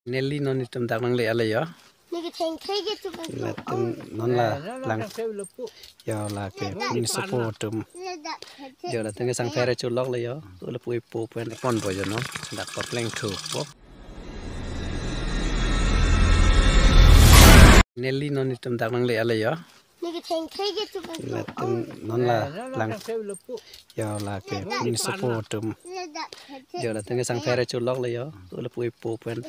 Nelly non item tak nang le ala ya. Latem non la lang ya la ke ni support giờ là tiếng sang phe cho lócเลยya. Tôi là pui pu pen pon boy no. Dak pa pleng thu po. Nelly non item tak nang le ala ya. Latem non la lang ya la ke ni support giờ là tiếng sang phe cho lócเลยya. Tôi là pui pu pen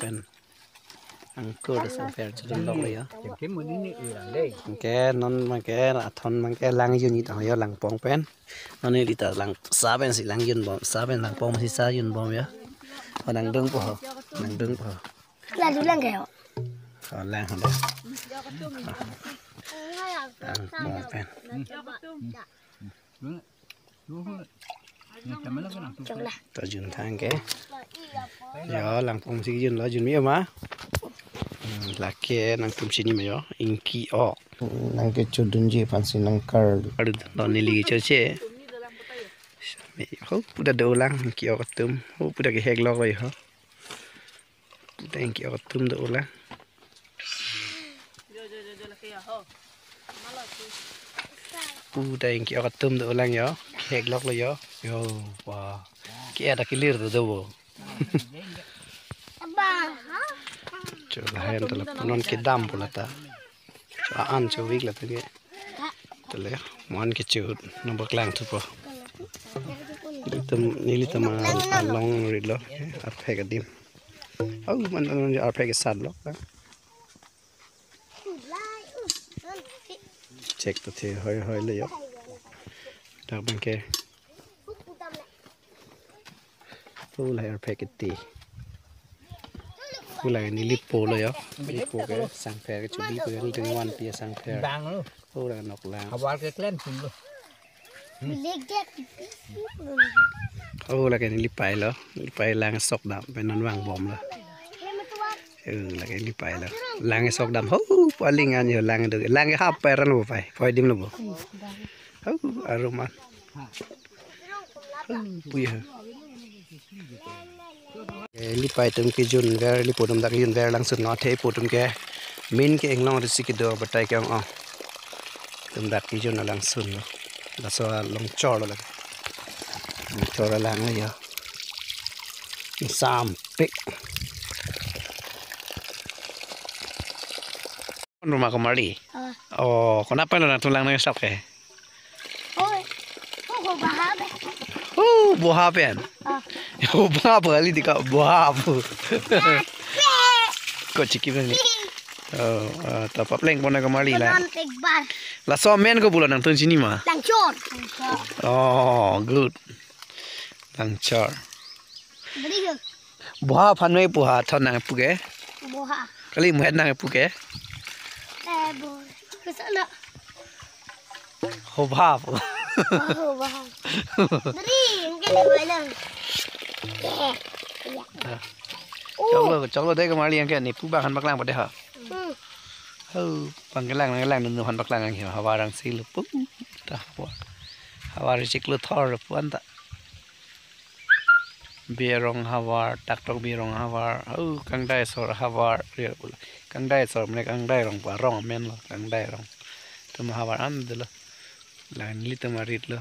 ang cơ để sang phe cho lócเลยya. Cái non mà cái là thon mà cái lang yun itu ya lang pong pen. Non ini kita lang saben si lang yun bom saben lang pong si sa yun bom ya. Lang dung po. Lang dung po. Lang dung lang kayo. Lang hande. Pong pen. Cho yun thang cái. Ya lang pong si yun lo yun mi mà. Là cái năng tum sini mà inki o năng cái chỗ đun gì phản sinh năng car ở đó này lì chơi chơi mẹ hốt bữa đầu lang inki o tum hốt bữa cái hek lo vậy hả bữa inki o tum đầu lang bữa inki o tum đầu lang yo hek lo rồi yo wow cái ada cái lir đầu cho là hay là non kedam pula ta cho ăn cho vik là thế cái thế là món cái chữ nó bạc lang thôi po ni litam long rid lo at phe cái dim man at phe cái sad lo check to the hơi lấy yo đặc bên kia tu lại at phe cái tìกูเลยนี่ลิปโปเลยอ่ะลิปโปแกสังเพรก็ชุดนี้กูถึงวันเปียสังเพรกูเลยนกลาง เอาวาดก็เล่นคุณเลยกูเลยแกนี่ลิปไปแล้วลิปไปล้างซอกดำเป็นนั้นวางบอมเลยเลยแกลิปไปแล้วล้างซอกดำพอลิงอันอยู่ล้างดูล้างก็ห้าไปรันไปพอดิ้มลูกอารมณ์ปุยเหรอลิไปตรงที่จุนเวรลิปตรงดักยุนเวรลังสุดนอเทปตรงแกมินก็เองลองริสิกดูบัดไตแกงอ๋อตรงดักที่จุนลังสุดแล้วแล้วส่วนลงจอดเลยจอดลังเลยอ่ะสามปิกคนรู้มาก็มาดีอ๋อคนนับไปแล้วนะทุลังนี่สับแกbuah apa kan? Buah apa kali tiga buah apa? Kau cikip ni. Tapi peleng pun nak kembali lah. Lah somen kau bulan nang tuan sini mah? Langcor. Oh, good. Langcor. Beri ke? Buah apa ni buah thon nang puke? Buah. Kali muat nang puke? Buah. Kesana. Buah apa? Buah. Beri, mungkin boleh lah. Chọc đây cái mà liền cái này phú bang hắn bắc lang vào đây hả? Bằng cái lang nó hắn bắc lang anh hiểu hava đang xí lụp ta hava rich lụp thor lụp anh ta bierong hava taktok bierong hava kang dai sor hava real kang dai sor mana kang dai rong pa rong men lo kang dai rong tu hava an de lo la ni tu marit lo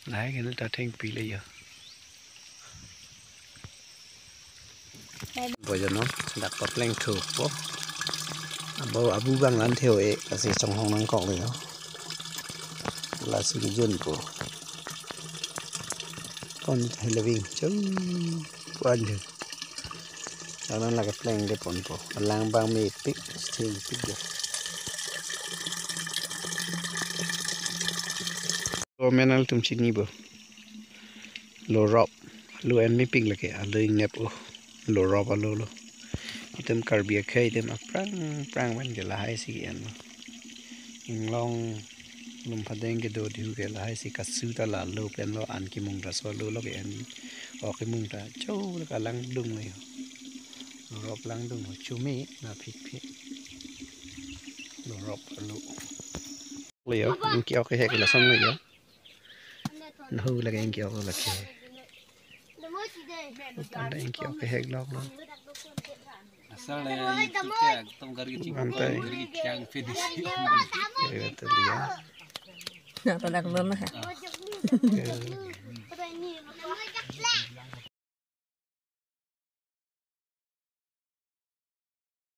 lai cái nó ta theng pi le ya bây giờ nó đặt vào pleng thử po abu bang lan theo ấy là gì trong hông năng cọc này đó là sự dân của con hay là vinh chứ quan được đó là cái pleng cái bọn po lang bang mì pick thì pick được lo menal tum chini bo lo rob lo en mi ping là cái lo ngep lo rob lo item carbia khay item prang wen ke la hai si en Inglong lum phadeng ke do diu ke la hai si kasu ta la lo pen lo an ki mung ra so lo ke en o ki mung ta chou la ka lang dung le lo rob lang dung chumi na phik lo rob lo leo in ki o ke he ke la som le yo no la ke in ki o la ke Pandai yang kau kehek log log. Bantai. Kata dia. Nak tolak lon lah.